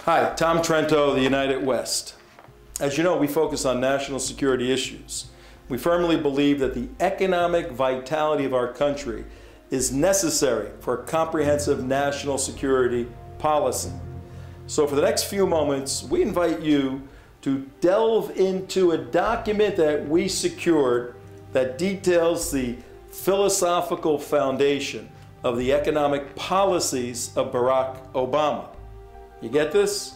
Hi, Tom Trento, the United West. As you know, we focus on national security issues. We firmly believe that the economic vitality of our country is necessary for a comprehensive national security policy. So for the next few moments, we invite you to delve into a document that we secured that details the philosophical foundation of the economic policies of Barack Obama. You get this?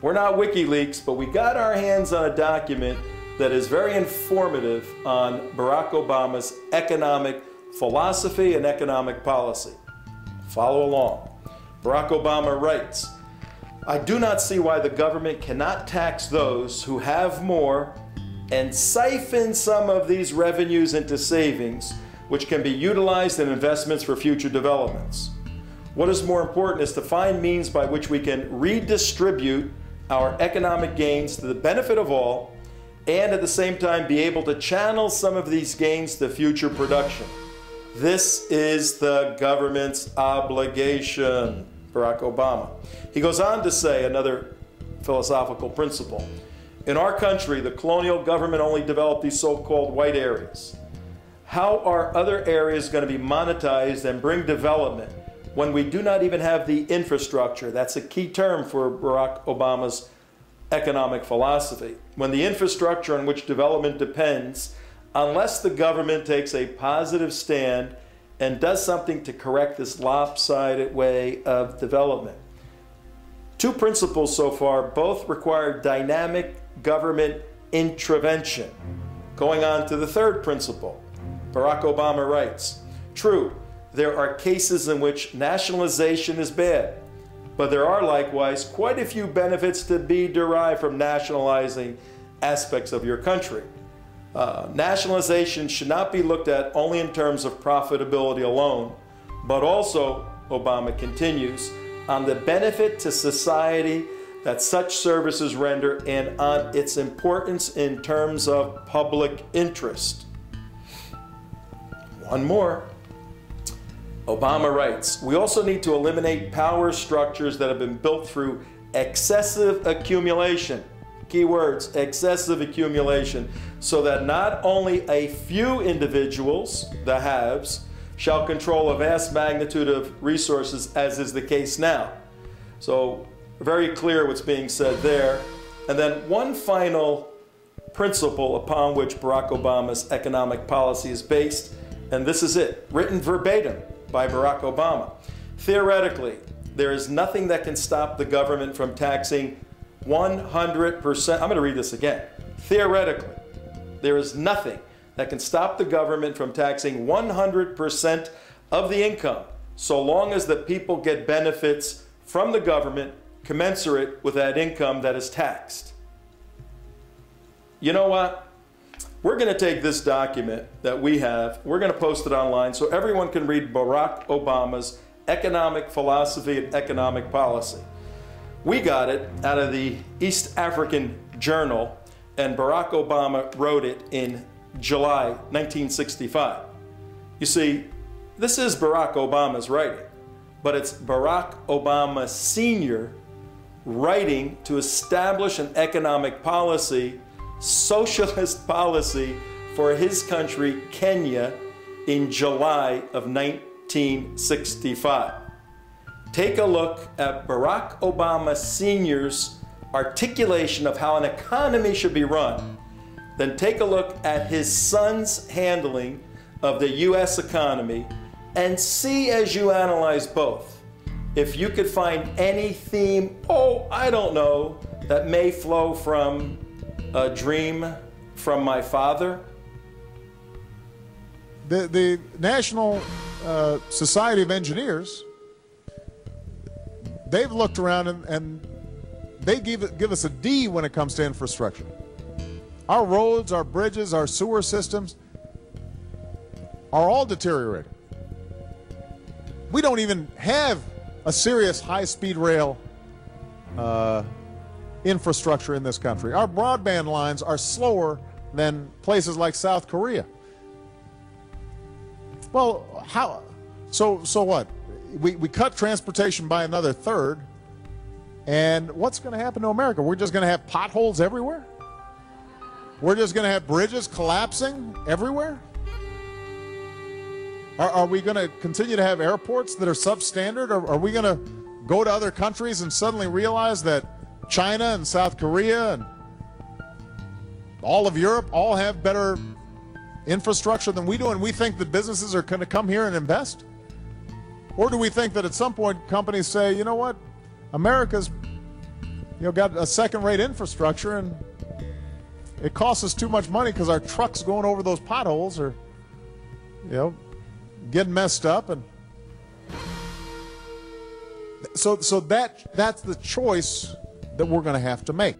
We're not WikiLeaks, but we got our hands on a document that is very informative on Barack Obama's economic philosophy and economic policy. Follow along. Barack Obama writes, "I do not see why the government cannot tax those who have more and siphon some of these revenues into savings, which can be utilized in investments for future developments. What is more important is to find means by which we can redistribute our economic gains to the benefit of all, and at the same time be able to channel some of these gains to future production. This is the government's obligation." Barack Obama. He goes on to say another philosophical principle. In our country, the colonial government only developed these so-called white areas. How are other areas going to be monetized and bring development when we do not even have the infrastructure? That's a key term for Barack Obama's economic philosophy. When the infrastructure on which development depends, unless the government takes a positive stand and does something to correct this lopsided way of development. Two principles so far, both require dynamic government intervention. Going on to the third principle, Barack Obama writes, "True, there are cases in which nationalization is bad, but there are likewise quite a few benefits to be derived from nationalizing aspects of your country. Nationalization should not be looked at only in terms of profitability alone, but also," Obama continues, "on the benefit to society that such services render and on its importance in terms of public interest." One more. Obama writes, "We also need to eliminate power structures that have been built through excessive accumulation." Key words, excessive accumulation, so that not only a few individuals, the haves, shall control a vast magnitude of resources, as is the case now. So very clear what's being said there. And then one final principle upon which Barack Obama's economic policy is based, and this is it, written verbatim by Barack Obama. "Theoretically, there is nothing that can stop the government from taxing 100%. I'm going to read this again. "Theoretically, there is nothing that can stop the government from taxing 100% of the income, so long as the people get benefits from the government commensurate with that income that is taxed." You know what? We're going to take this document that we have, we're going to post it online so everyone can read Barack Obama's economic philosophy and economic policy. We got it out of the East African Journal, and Barack Obama wrote it in July 1965. You see, this is Barack Obama's writing, but it's Barack Obama Sr. writing to establish an economic policy, socialist policy, for his country, Kenya, in July of 1965. Take a look at Barack Obama Sr.'s articulation of how an economy should be run. Then take a look at his son's handling of the U.S. economy and see, as you analyze both, if you could find any theme, I don't know, that may flow from a dream from my father. The National Society of Engineers, they've looked around and they give us a D when it comes to infrastructure. Our roads, our bridges, our sewer systems are all deteriorating. We don't even have a serious high-speed rail infrastructure in this country. Our broadband lines are slower than places like South Korea. Well, how? So what? We cut transportation by another third, And what's going to happen to America? We're just going to have potholes everywhere? We're just going to have bridges collapsing everywhere? Are we going to continue to have airports that are substandard? Are we going to go to other countries and suddenly realize that China and South Korea and all of Europe all have better infrastructure than we do, and we think that businesses are going to come here and invest? Or do we think that at some point companies say, you know what, America's got a second-rate infrastructure and it costs us too much money because our trucks going over those potholes are getting messed up, and so that's the choice that we're going to have to make.